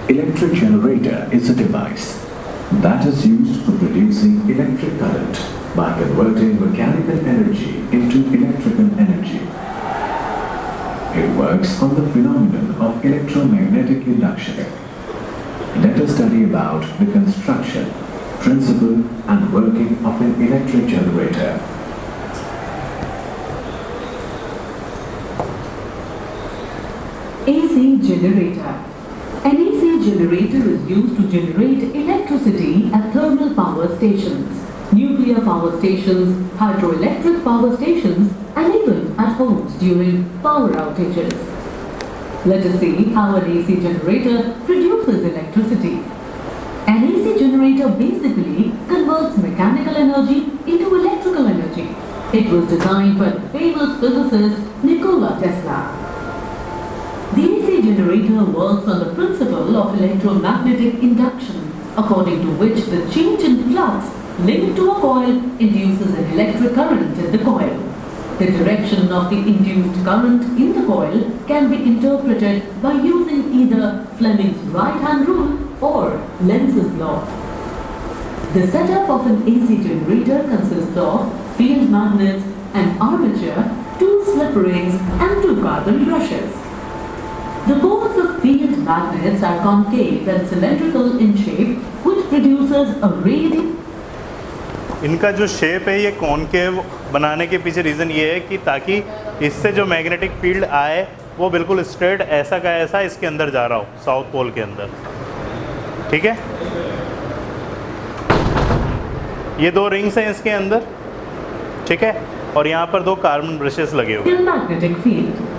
Electric generator is a device that is used for producing electric current by converting mechanical energy into electrical energy. It works on the phenomenon of electromagnetic induction. Let us study about the construction, principle and working of an electric generator. AC generator. An AC generator is used to generate electricity at thermal power stations, nuclear power stations, hydroelectric power stations, and even at homes during power outages. Let us see how an AC generator produces electricity. An AC generator basically converts mechanical energy into electrical energy. It was designed by the famous physicist Nikola Tesla. The AC generator works on the principle of electromagnetic induction, according to which the change in flux linked to a coil induces an electric current in the coil. The direction of the induced current in the coil can be interpreted by using either Fleming's right-hand rule or Lenz's law. The setup of an AC generator consists of field magnets, an armature, 2 slip rings and 2 carbon brushes. The poles of field magnets are concave and cylindrical in shape, which produces a radial. इनका जो shape है ये concave बनाने के पीछे reason ये है कि ताकि इससे जो मैग्नेटिक फील्ड आए वो बिल्कुल स्ट्रेट ऐसा का ऐसा इसके अंदर जा रहा हो, साउथ पोल के अंदर। ठीक है, ये 2 रिंग्स हैं इसके अंदर, ठीक है, और यहाँ पर 2 कार्बन ब्रशेस लगे हुए हैं।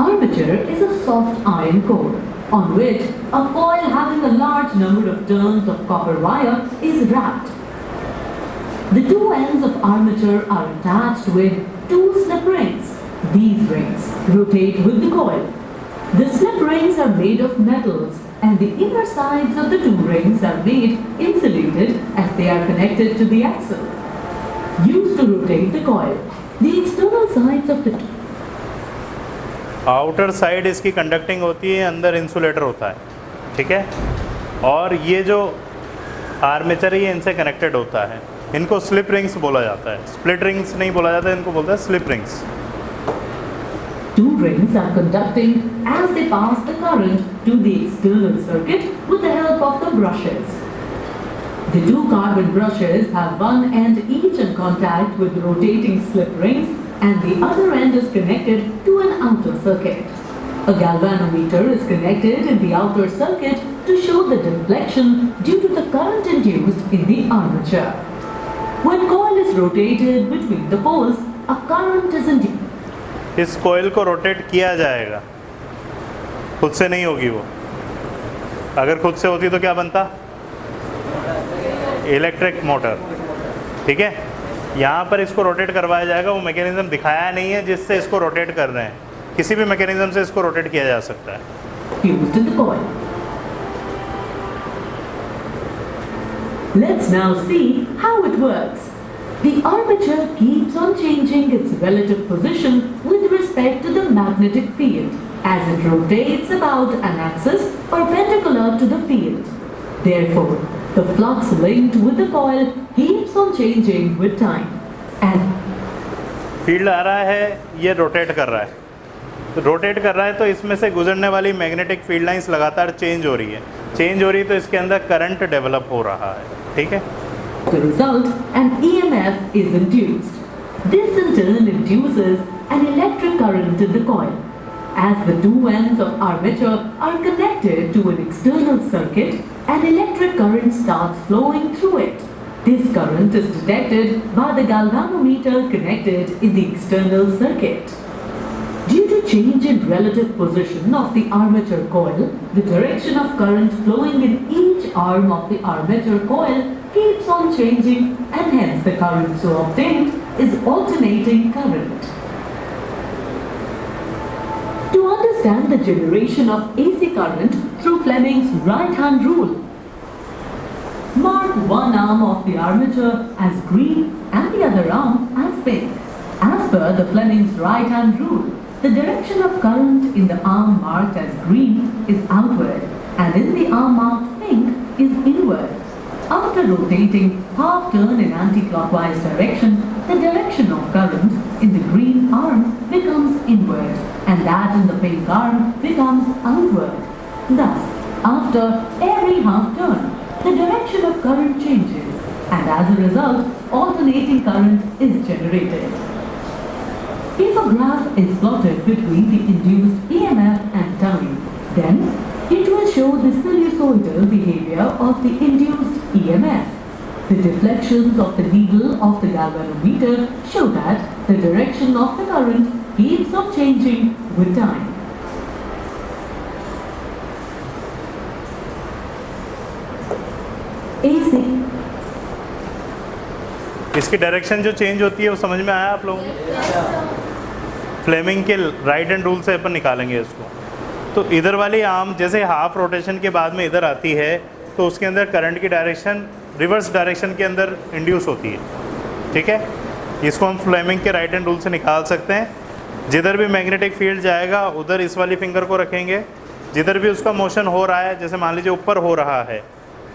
Armature is a soft iron core on which a coil having a large number of turns of copper wire is wrapped. The 2 ends of armature are attached with 2 slip rings. These rings rotate with the coil. The slip rings are made of metals and the inner sides of the 2 rings are made insulated as they are connected to the axle used to rotate the coil. The external sides of the outer side इसकी conducting होती है, अंदर insulator होता है, ठीक है, और ये जो आर्मेचर है ये इनसे कनेक्टेड होता है। इनको स्लिप रिंग्स बोला जाता है, स्प्लिट रिंग्स नहीं बोला जाता है, इनको बोलता है slip rings. 2 rings are conducting as they pass the current to the external circuit with the help of the brushes. The 2 carbon brushes have one end each in contact with the rotating slip rings and the other end is connected to an outer circuit. A galvanometer is connected in the outer circuit to show the deflection due to the current induced in the armature. When coil is rotated between the poles, a current is induced. इस coil को rotate किया जाएगा, खुद से नहीं होगी वो। अगर खुद से होती तो क्या बनता? इलेक्ट्रिक मोटर, ठीक है। यहाँ पर इसको रोटेट करवाया जाएगा, वो मैकेनिज्म दिखाया नहीं है जिससे इसको रोटेट कर रहे हैं, किसी भी मैकेनिज्म से इसको रोटेट किया जा सकता है। Let's now see how it works. The armature keeps on changing its relative position with respect to the magnetic field as it rotates about an axis perpendicular to the field. Therefore, the flux linked with the coil keeps on changing with time. And field आ रहा है, ये rotate कर रहा है, तो rotate कर रहा है तो इसमें से गुजरने वाली मैग्नेटिक फील्ड लाइंस लगातार चेंज हो रही है, तो इसके अंदर करंट डेवलप हो रहा है, ठीक है। The result, an EMF is induced. This in turn induces an electric current in the coil. As the 2 ends of armature are connected to an external circuit, an electric current starts flowing through it. This current is detected by the galvanometer connected in the external circuit. Due to change in relative position of the armature coil, the direction of current flowing in each arm of the armature coil keeps on changing and hence the current so obtained is alternating current. To understand the generation of AC current through Fleming's right-hand rule, mark one arm of the armature as green and the other arm as pink. As per the Fleming's right-hand rule, the direction of current in the arm marked as green is outward and in the arm marked pink is inward. After rotating half turn in anti-clockwise direction, the direction of current in the green arm becomes inward and that in the pink arm becomes outward. Thus, after every half turn, the direction of current changes and as a result, alternating current is generated. If a graph is plotted between the induced EMF and time, then it will show the sinusoidal behavior of the induced EMF. The deflections of the needle of the galvanometer show that the direction of the current keeps on changing with time. AC. इसकी direction जो change होती है वो समझ में आया आप लोगों को? फ्लेमिंग के राइट हैंड रूल से अपन निकालेंगे इसको। तो इधर वाली आर्म जैसे हाफ रोटेशन के बाद में इधर आती है तो उसके अंदर करंट की डायरेक्शन रिवर्स डायरेक्शन के अंदर इंड्यूस होती है, ठीक है। इसको हम फ्लेमिंग के राइट हैंड रूल से निकाल सकते हैं। जिधर भी मैग्नेटिक फील्ड जाएगा उधर इस वाली फिंगर को रखेंगे, जिधर भी उसका मोशन हो रहा है, जैसे मान लीजिए ऊपर हो रहा है,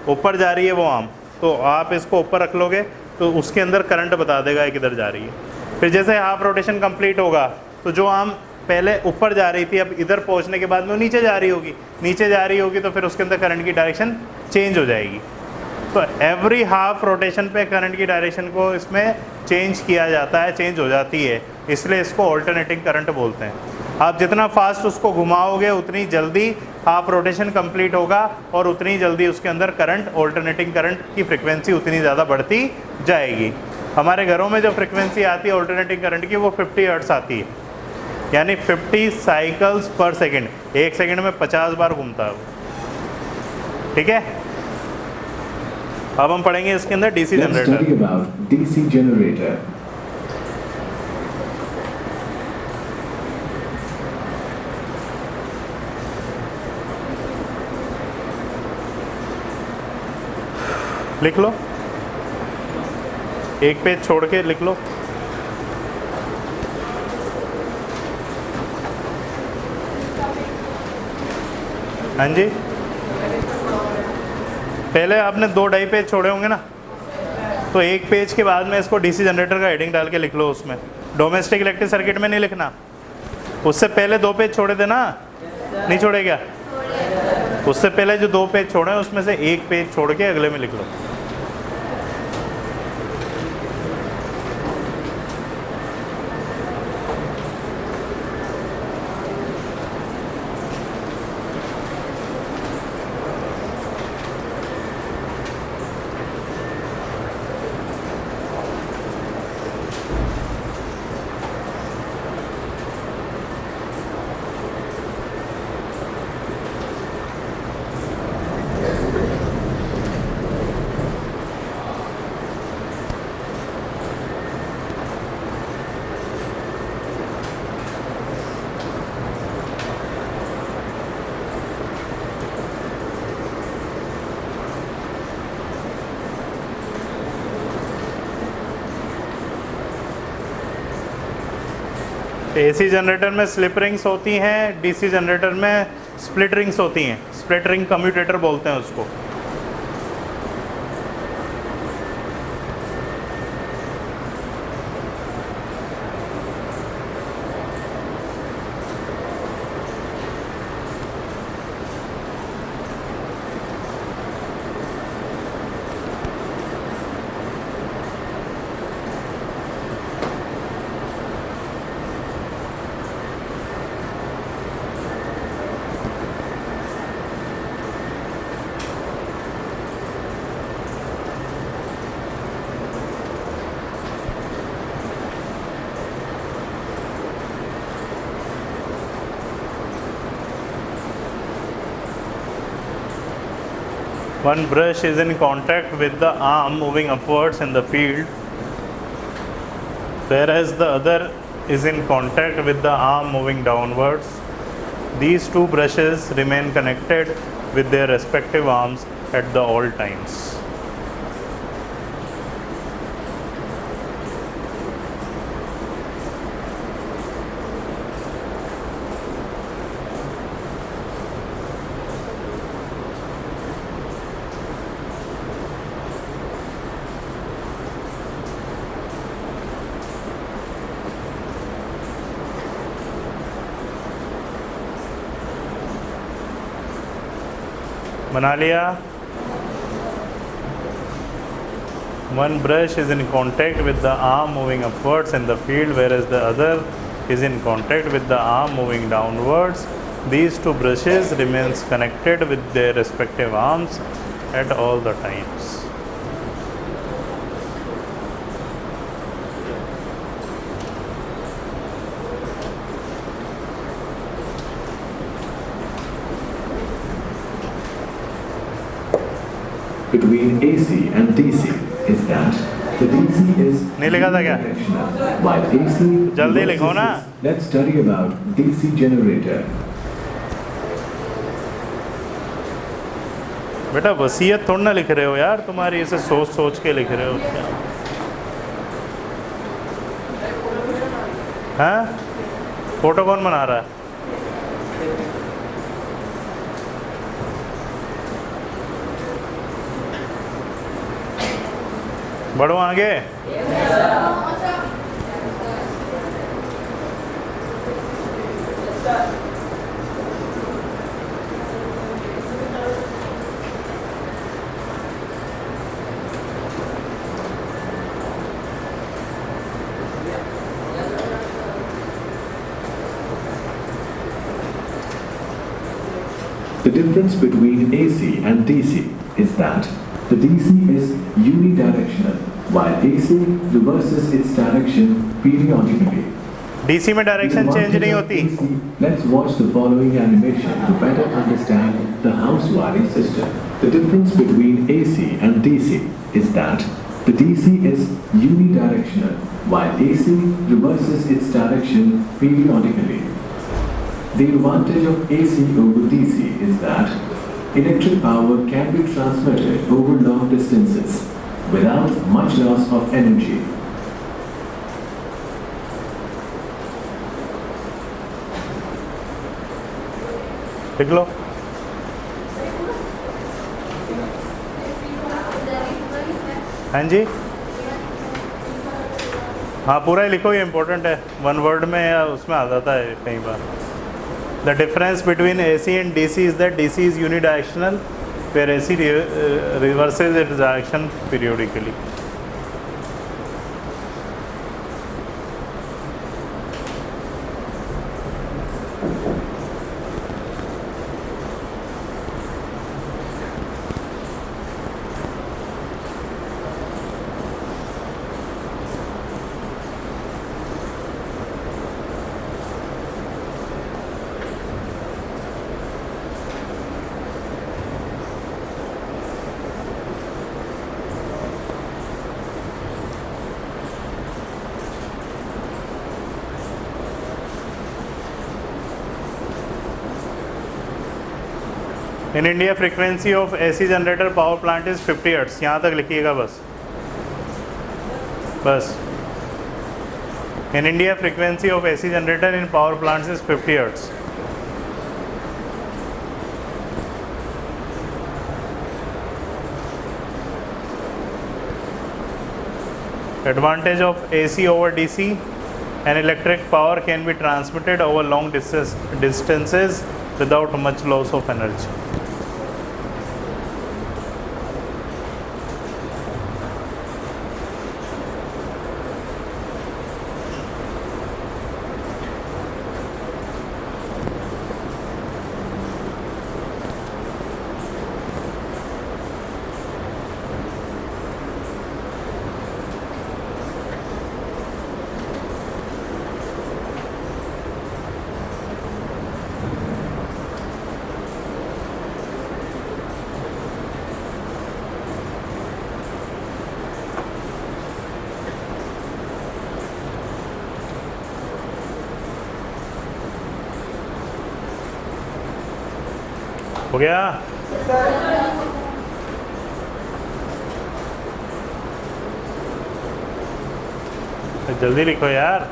ऊपर जा रही है वो आर्म, तो आप इसको ऊपर रख लोगे तो उसके अंदर करंट बता देगा ये किधर जा रही है। फिर जैसे हाफ रोटेशन कंप्लीट होगा तो जो आर्म पहले ऊपर जा रही थी अब इधर पहुंचने के बाद में वो नीचे जा रही होगी, नीचे जा रही होगी तो फिर उसके अंदर करंट की डायरेक्शन चेंज हो जाएगी। तो एवरी हाफ रोटेशन पे करंट की डायरेक्शन को इसमें चेंज किया जाता है, चेंज हो जाती है, इसलिए इसको ऑल्टरनेटिंग करंट बोलते हैं। आप जितना फास्ट उसको घुमाओगे उतनी जल्दी हाफ रोटेशन कंप्लीट होगा और उतनी जल्दी उसके अंदर करंट, ऑल्टरनेटिंग करंट की फ्रिक्वेंसी उतनी ज़्यादा बढ़ती जाएगी। हमारे घरों में जो फ्रिक्वेंसी आती है ऑल्टरनेटिंग करंट की वो 50 हर्ट्ज़ आती है, यानी 50 साइकिल्स पर सेकेंड, एक सेकेंड में 50 बार घूमता है वो, ठीक है। अब हम पढ़ेंगे इसके अंदर DC Let's study generator. about DC generator. लिख लो, एक पेज छोड़ के लिख लो। हाँ जी, पहले आपने 2-2.5 पेज छोड़े होंगे ना, तो एक पेज के बाद में इसको डीसी जनरेटर का हेडिंग डाल के लिख लो। उसमें डोमेस्टिक इलेक्ट्रिक सर्किट में नहीं लिखना, उससे पहले 2 पेज छोड़े थे ना, नहीं छोड़े क्या? उससे पहले जो 2 पेज छोड़े हैं उसमें से एक पेज छोड़ के अगले में लिख लो। एसी जनरेटर में स्लिप रिंग्स होती हैं, डीसी जनरेटर में स्प्लिट रिंग्स होती हैं। स्प्लिट रिंग कम्यूटेटर बोलते हैं उसको। One brush is in contact with the arm moving upwards in the field, whereas the other is in contact with the arm moving downwards. These two brushes remain connected with their respective arms at the all times. बना लिया. One brush is in contact with the arm moving upwards in the field, whereas the other is in contact with the arm moving downwards. These two brushes remains connected with their respective arms at all the times. Between AC and DC is that the DC is नहीं लिखा था क्या? unidirectional, while AC जल्दी लिखो ना. Let's study about DC generator. बेटा वसीयत थोड़ा ना लिख रहे हो यार, तुम्हारी इसे सोच सोच के लिख रहे हो क्या? हाँ, फोटो कौन बना रहा है? बढ़ो आगे. The difference between AC and DC is that the DC is unidirectional, while AC reverses its direction periodically. DC में डायरेक्शन चेंज नहीं होती. Let's watch the following animation to better understand the house wiring system. The difference between AC and DC is that the DC is unidirectional, while AC reverses its direction periodically. The advantage of AC over DC is that electric power can be transmitted over long distances without much loss of energy. लिख लो. हाँ जी, हाँ पूरा ही लिखो, ये important है. One word में या उसमें आ जाता है कई बार. The difference between AC and DC is that DC is unidirectional, where AC reverses its direction periodically. In India frequency of AC generator power plant is 50 hertz. यहाँ तक लिखिएगा बस. बस. In India frequency of AC generator in power plants is 50 hertz. Advantage of AC over DC, an electric power can be transmitted over long distances without much loss of energy. हो गया? जल्दी लिखो यार.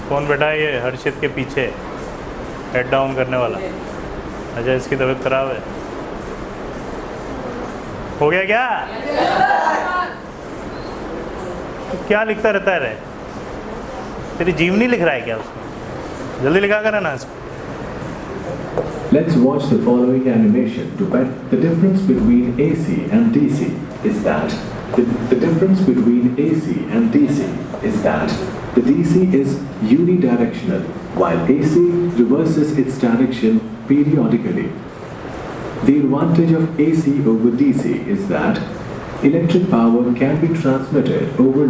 कौन बैठा है ये हर्षित के पीछे? हेड डाउन करने वाला। अच्छा, इसकी तबीयत खराब है। हो गया क्या? तो क्या लिखता रहता है रे? तेरी जीवनी लिख रहा है क्या उसमें? जल्दी लिखा कर ना इसको। Let's watch the following animation to bet the difference between AC and DC is that the difference between AC and DC is that the DC is unidirectional while AC reverses its direction periodically. The advantage of AC over DC is that electric power can be transmitted over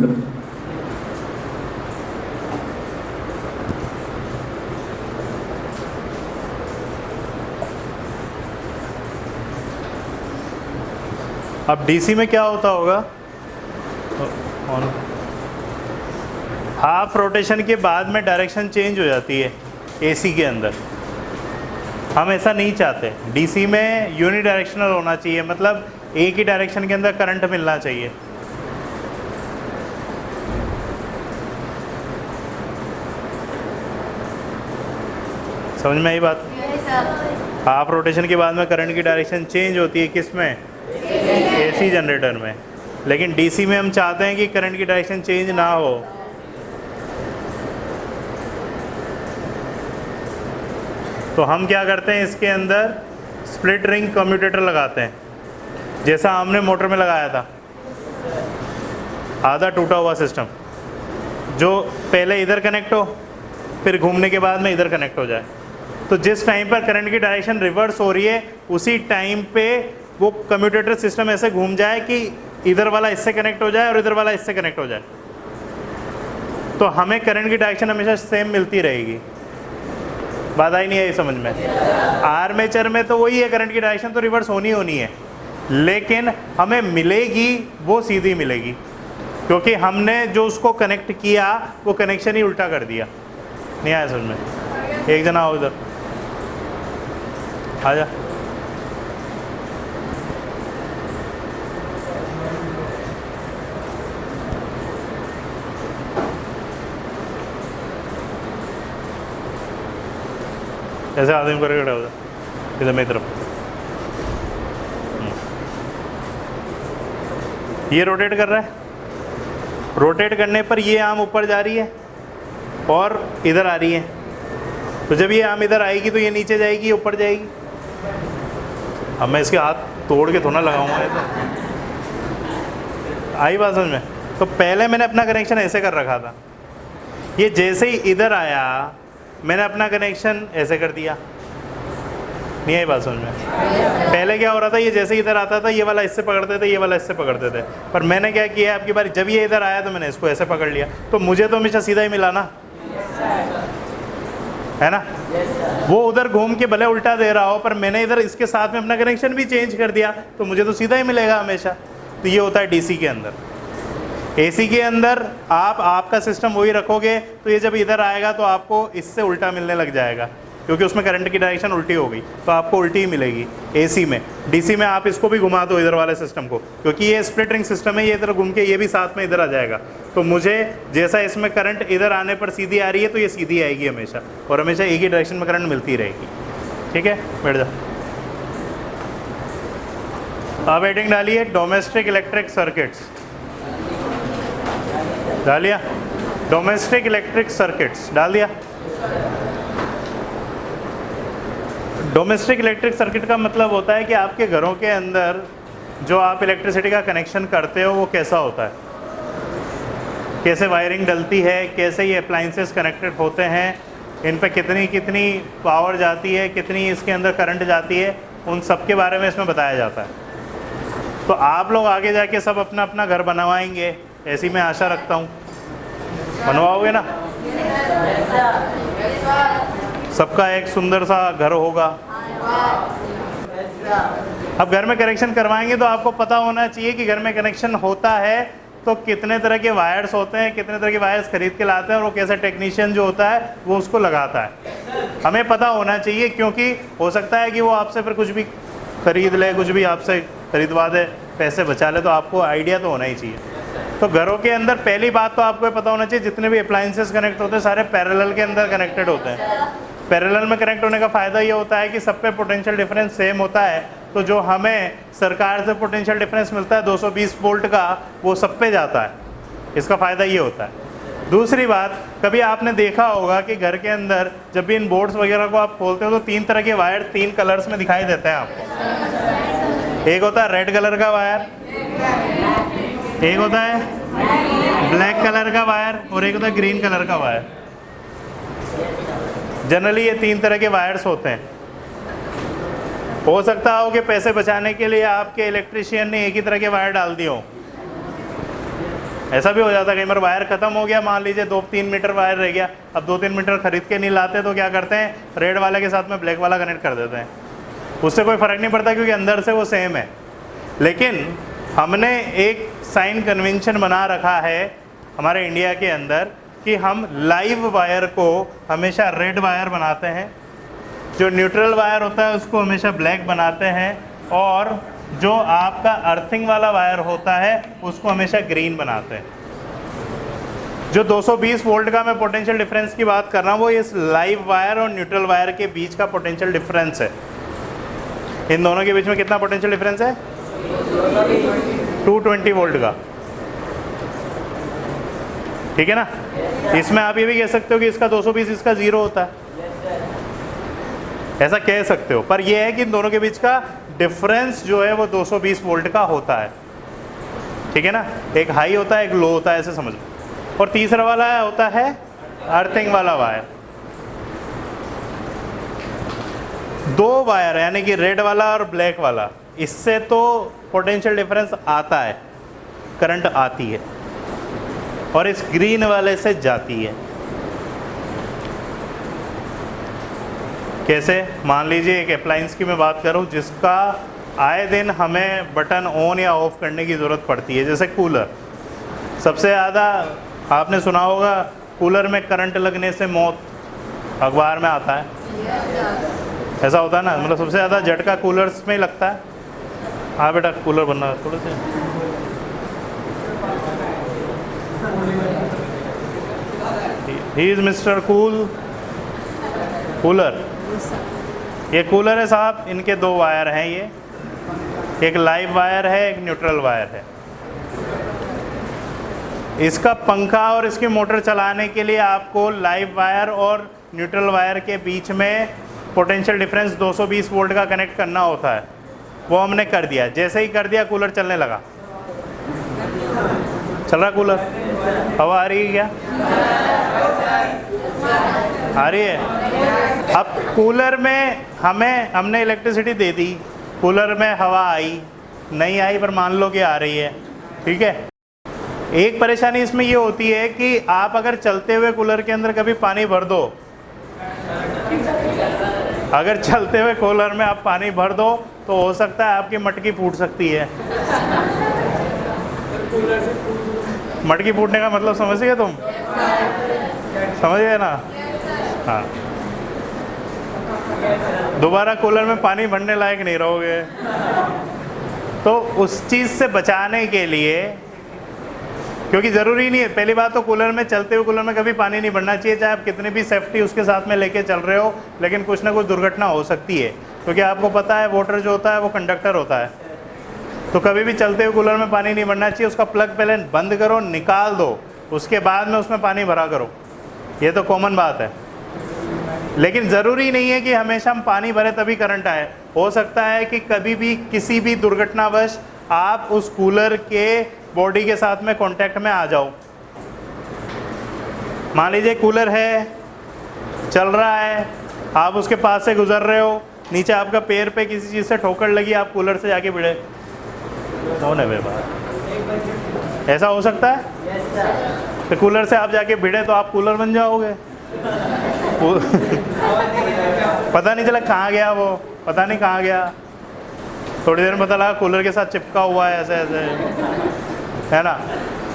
अब DC में क्या होता होगा? Half rotation के बाद में direction change हो जाती है एसी के अंदर। हम ऐसा नहीं चाहते। डीसी में यूनि डायरेक्शनल होना चाहिए, मतलब एक ही डायरेक्शन के अंदर करंट मिलना चाहिए। समझ में आई बात? हाफ रोटेशन के बाद में करंट की डायरेक्शन चेंज होती है, किस में? एसी जनरेटर में। लेकिन डीसी में हम चाहते हैं कि करंट की डायरेक्शन चेंज ना हो। तो हम क्या करते हैं, इसके अंदर स्प्लिट रिंग कम्यूटेटर लगाते हैं, जैसा हमने मोटर में लगाया था। आधा टूटा हुआ सिस्टम, जो पहले इधर कनेक्ट हो, फिर घूमने के बाद में इधर कनेक्ट हो जाए। तो जिस टाइम पर करंट की डायरेक्शन रिवर्स हो रही है, उसी टाइम पे वो कम्यूटेटर सिस्टम ऐसे घूम जाए कि इधर वाला इससे कनेक्ट हो जाए और इधर वाला इससे कनेक्ट हो जाए। तो हमें करंट की डायरेक्शन हमेशा सेम मिलती रहेगी। बात आई नहीं आई समझ में? आर्मेचर में तो वही है, करंट की डायरेक्शन तो रिवर्स होनी है, लेकिन हमें मिलेगी वो सीधी मिलेगी, क्योंकि हमने जो उसको कनेक्ट किया वो कनेक्शन ही उल्टा कर दिया। नहीं आया समझ में? एक जना आओ इधर, आजा। ऐसे आदमी करके खड़ा हो जाए इधर मेरी तरफ। ये रोटेट कर रहा है, रोटेट करने पर ये आर्म ऊपर जा रही है और इधर आ रही है। तो जब ये आर्म इधर आएगी तो ये नीचे जाएगी, ऊपर जाएगी। अब मैं इसके हाथ तोड़ के थोड़ा लगाऊंगा। ये तो आई बात समझ में? तो पहले मैंने अपना कनेक्शन ऐसे कर रखा था, ये जैसे ही इधर आया मैंने अपना कनेक्शन ऐसे कर दिया। नहीं आई बात समझ में? पहले क्या हो रहा था, ये जैसे इधर आता था ये वाला इससे पकड़ते थे, ये वाला इससे पकड़ते थे। पर मैंने क्या किया, आपकी बारी जब ये इधर आया तो मैंने इसको ऐसे पकड़ लिया। तो मुझे तो हमेशा सीधा ही मिला ना, है ना? वो उधर घूम के भले उल्टा दे रहा हो, पर मैंने इधर इसके साथ में अपना कनेक्शन भी चेंज कर दिया, तो मुझे तो सीधा ही मिलेगा हमेशा। तो ये होता है डीसी के अंदर। एसी के अंदर आप आपका सिस्टम वही रखोगे, तो ये जब इधर आएगा तो आपको इससे उल्टा मिलने लग जाएगा, क्योंकि उसमें करंट की डायरेक्शन उल्टी हो गई, तो आपको उल्टी ही मिलेगी एसी में। डीसी में आप इसको भी घुमा दो इधर वाले सिस्टम को, क्योंकि ये स्प्लिट रिंग सिस्टम है, ये इधर घूम के ये भी साथ में इधर आ जाएगा। तो मुझे जैसा इसमें करंट इधर आने पर सीधी आ रही है, तो ये सीधी आएगी हमेशा, और हमेशा एक ही डायरेक्शन में करंट मिलती रहेगी। ठीक है, बैठ जाओ। अब हेडिंग डालिए डोमेस्टिक इलेक्ट्रिक सर्किट्स। डालिया? डोमेस्टिक इलेक्ट्रिक सर्किट्स डाल दिया? डोमेस्टिक इलेक्ट्रिक सर्किट का मतलब होता है कि आपके घरों के अंदर जो आप इलेक्ट्रिसिटी का कनेक्शन करते हो वो कैसा होता है, कैसे वायरिंग डलती है, कैसे ये अप्लाइंसेस कनेक्टेड होते हैं, इन पे कितनी कितनी पावर जाती है, कितनी इसके अंदर करंट जाती है, उन सब के बारे में इसमें बताया जाता है। तो आप लोग आगे जाके सब अपना अपना घर बनवाएंगे, ऐसी मैं आशा रखता हूँ। बनवाओगे ना? सबका एक सुंदर सा घर होगा। अब घर में कनेक्शन करवाएंगे तो आपको पता होना चाहिए कि घर में कनेक्शन होता है तो कितने तरह के वायर्स होते हैं, कितने तरह के वायर्स खरीद के लाते हैं, और वो कैसा टेक्नीशियन जो होता है वो उसको लगाता है। हमें पता होना चाहिए, क्योंकि हो सकता है कि वो आपसे फिर कुछ भी खरीद ले, कुछ भी आपसे खरीदवा दे, पैसे बचा ले, तो आपको आइडिया तो होना ही चाहिए। तो घरों के अंदर पहली बात तो आपको पता होना चाहिए जितने भी अप्लाइंसेस कनेक्ट होते हैं सारे पैरेलल के अंदर कनेक्टेड होते हैं। पैरेलल में कनेक्ट होने का फ़ायदा ये होता है कि सब पे पोटेंशियल डिफरेंस सेम होता है, तो जो हमें सरकार से पोटेंशियल डिफरेंस मिलता है 220 वोल्ट का, वो सब पे जाता है। इसका फ़ायदा ये होता है। दूसरी बात, कभी आपने देखा होगा कि घर के अंदर जब भी इन बोर्ड्स वगैरह को आप खोलते हो तो 3 तरह के वायर 3 कलर्स में दिखाई देते हैं आपको। एक होता है रेड कलर का वायर, एक होता है ब्लैक कलर का वायर, और एक होता है ग्रीन कलर का वायर। जनरली ये 3 तरह के वायर्स होते हैं। हो सकता हो कि पैसे बचाने के लिए आपके इलेक्ट्रिशियन ने एक ही तरह के वायर डाल दिए हों। ऐसा भी हो जाता है, कई बार वायर ख़त्म हो गया, मान लीजिए 2-3 मीटर वायर रह गया, अब 2-3 मीटर खरीद के नहीं लाते तो क्या करते हैं, रेड वाले के साथ में ब्लैक वाला कनेक्ट कर देते हैं। उससे कोई फ़र्क नहीं पड़ता क्योंकि अंदर से वो सेम है। लेकिन हमने एक साइन कन्वेंशन बना रखा है हमारे इंडिया के अंदर कि हम लाइव वायर को हमेशा रेड वायर बनाते हैं, जो न्यूट्रल वायर होता है उसको हमेशा ब्लैक बनाते हैं, और जो आपका अर्थिंग वाला वायर होता है उसको हमेशा ग्रीन बनाते हैं। जो 220 वोल्ट का मैं पोटेंशियल डिफरेंस की बात कर रहा हूँ वो इस लाइव वायर और न्यूट्रल वायर के बीच का पोटेंशियल डिफरेंस है। इन दोनों के बीच में कितना पोटेंशियल डिफरेंस है? 220 वोल्ट का। ठीक है ना? इसमें आप ये भी कह सकते हो कि इसका 220 इसका 0 होता है, ऐसा कह सकते हो, पर यह है कि इन दोनों के बीच का डिफरेंस जो है वो 220 वोल्ट का होता है। ठीक है ना? एक हाई होता है, एक लो होता है, ऐसे समझ लो। और तीसरा वाला होता है अर्थिंग वाला वायर। 2 वायर यानी कि रेड वाला और ब्लैक वाला, इससे तो पोटेंशियल डिफरेंस आता है, करंट आती है, और इस ग्रीन वाले से जाती है। कैसे? मान लीजिए एक अप्लायंस की मैं बात करूं जिसका आए दिन हमें बटन ऑन या ऑफ करने की ज़रूरत पड़ती है, जैसे कूलर। सबसे ज़्यादा आपने सुना होगा कूलर में करंट लगने से मौत, अखबार में आता है, ऐसा होता है ना, मतलब सबसे ज़्यादा झटका कूलर्स में ही लगता है। हाँ बेटा, कूलर बनना थोड़े से। He is mister cooler. ये कूलर है साहब, इनके 2 वायर हैं, ये एक लाइव वायर है, एक न्यूट्रल वायर है। इसका पंखा और इसकी मोटर चलाने के लिए आपको लाइव वायर और न्यूट्रल वायर के बीच में पोटेंशियल डिफरेंस 220 वोल्ट का कनेक्ट करना होता है। वो हमने कर दिया। जैसे ही कर दिया कूलर चलने लगा। चल रहा कूलर? हवा आ रही है क्या? आ रही है। अब कूलर में हमने इलेक्ट्रिसिटी दे दी, कूलर में हवा आई नहीं आई, पर मान लो कि आ रही है। ठीक है। एक परेशानी इसमें ये होती है कि आप अगर चलते हुए कूलर के अंदर कभी पानी भर दो, अगर चलते हुए कूलर में आप पानी भर दो तो हो सकता है आपकी मटकी फूट सकती है। मटकी फूटने का मतलब समझ गए तुम? समझ गए ना? हाँ। दोबारा कूलर में पानी भरने लायक नहीं रहोगे। तो उस चीज़ से बचाने के लिए, क्योंकि ज़रूरी नहीं है, पहली बात तो कूलर में, चलते हुए कूलर में कभी पानी नहीं भरना चाहिए, चाहे आप कितनी भी सेफ्टी उसके साथ में लेके चल रहे हो, लेकिन कुछ ना कुछ दुर्घटना हो सकती है। क्योंकि आपको पता है वाटर जो होता है वो कंडक्टर होता है, तो कभी भी चलते हुए कूलर में पानी नहीं भरना चाहिए। उसका प्लग पहले बंद करो, निकाल दो, उसके बाद में उसमें पानी भरा करो। ये तो कॉमन बात है। लेकिन ज़रूरी नहीं है कि हमेशा हम पानी भरे तभी करंट आए। हो सकता है कि कभी भी किसी भी दुर्घटनावश आप उस कूलर के बॉडी के साथ में कांटेक्ट में आ जाओ। मान लीजिए कूलर है, चल रहा है, आप उसके पास से गुजर रहे हो, नीचे आपका पैर पे किसी चीज़ से ठोकर लगी, आप कूलर से जाके भिड़े, कौन है बात? ऐसा हो सकता है? तो कूलर से आप जाके भिड़े तो आप कूलर बन जाओगे। पता नहीं चला कहाँ गया वो, पता नहीं कहाँ गया, थोड़ी देर में पता लगा कूलर के साथ चिपका हुआ है, ऐसे ऐसे, है ना।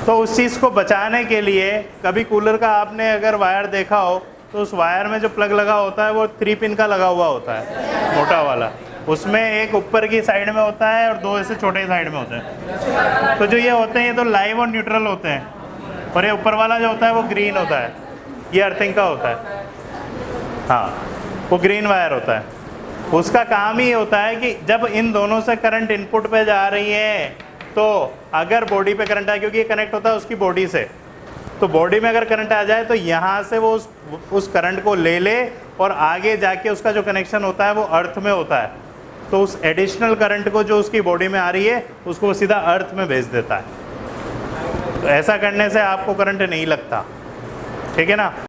तो उस चीज़ को बचाने के लिए कभी कूलर का आपने अगर वायर देखा हो तो उस वायर में जो प्लग लगा होता है वो 3 पिन का लगा हुआ होता है, मोटा वाला। उसमें एक ऊपर की साइड में होता है और 2 ऐसे छोटे साइड में होते हैं। तो जो ये होते हैं ये तो लाइव और न्यूट्रल होते हैं, और ये ऊपर वाला जो होता है वो ग्रीन होता है, ये अर्थिंग का होता है। हाँ, वो ग्रीन वायर होता है। उसका काम ही होता है कि जब इन दोनों से करंट इनपुट पे जा रही है तो अगर बॉडी पे करंट आए, क्योंकि ये कनेक्ट होता है उसकी बॉडी से, तो बॉडी में अगर करंट आ जाए तो यहाँ से वो उस करंट को ले ले और आगे जाके उसका जो कनेक्शन होता है वो अर्थ में होता है, तो उस एडिशनल करंट को जो उसकी बॉडी में आ रही है उसको सीधा अर्थ में भेज देता है। तो ऐसा करने से आपको करंट नहीं लगता, ठीक है ना।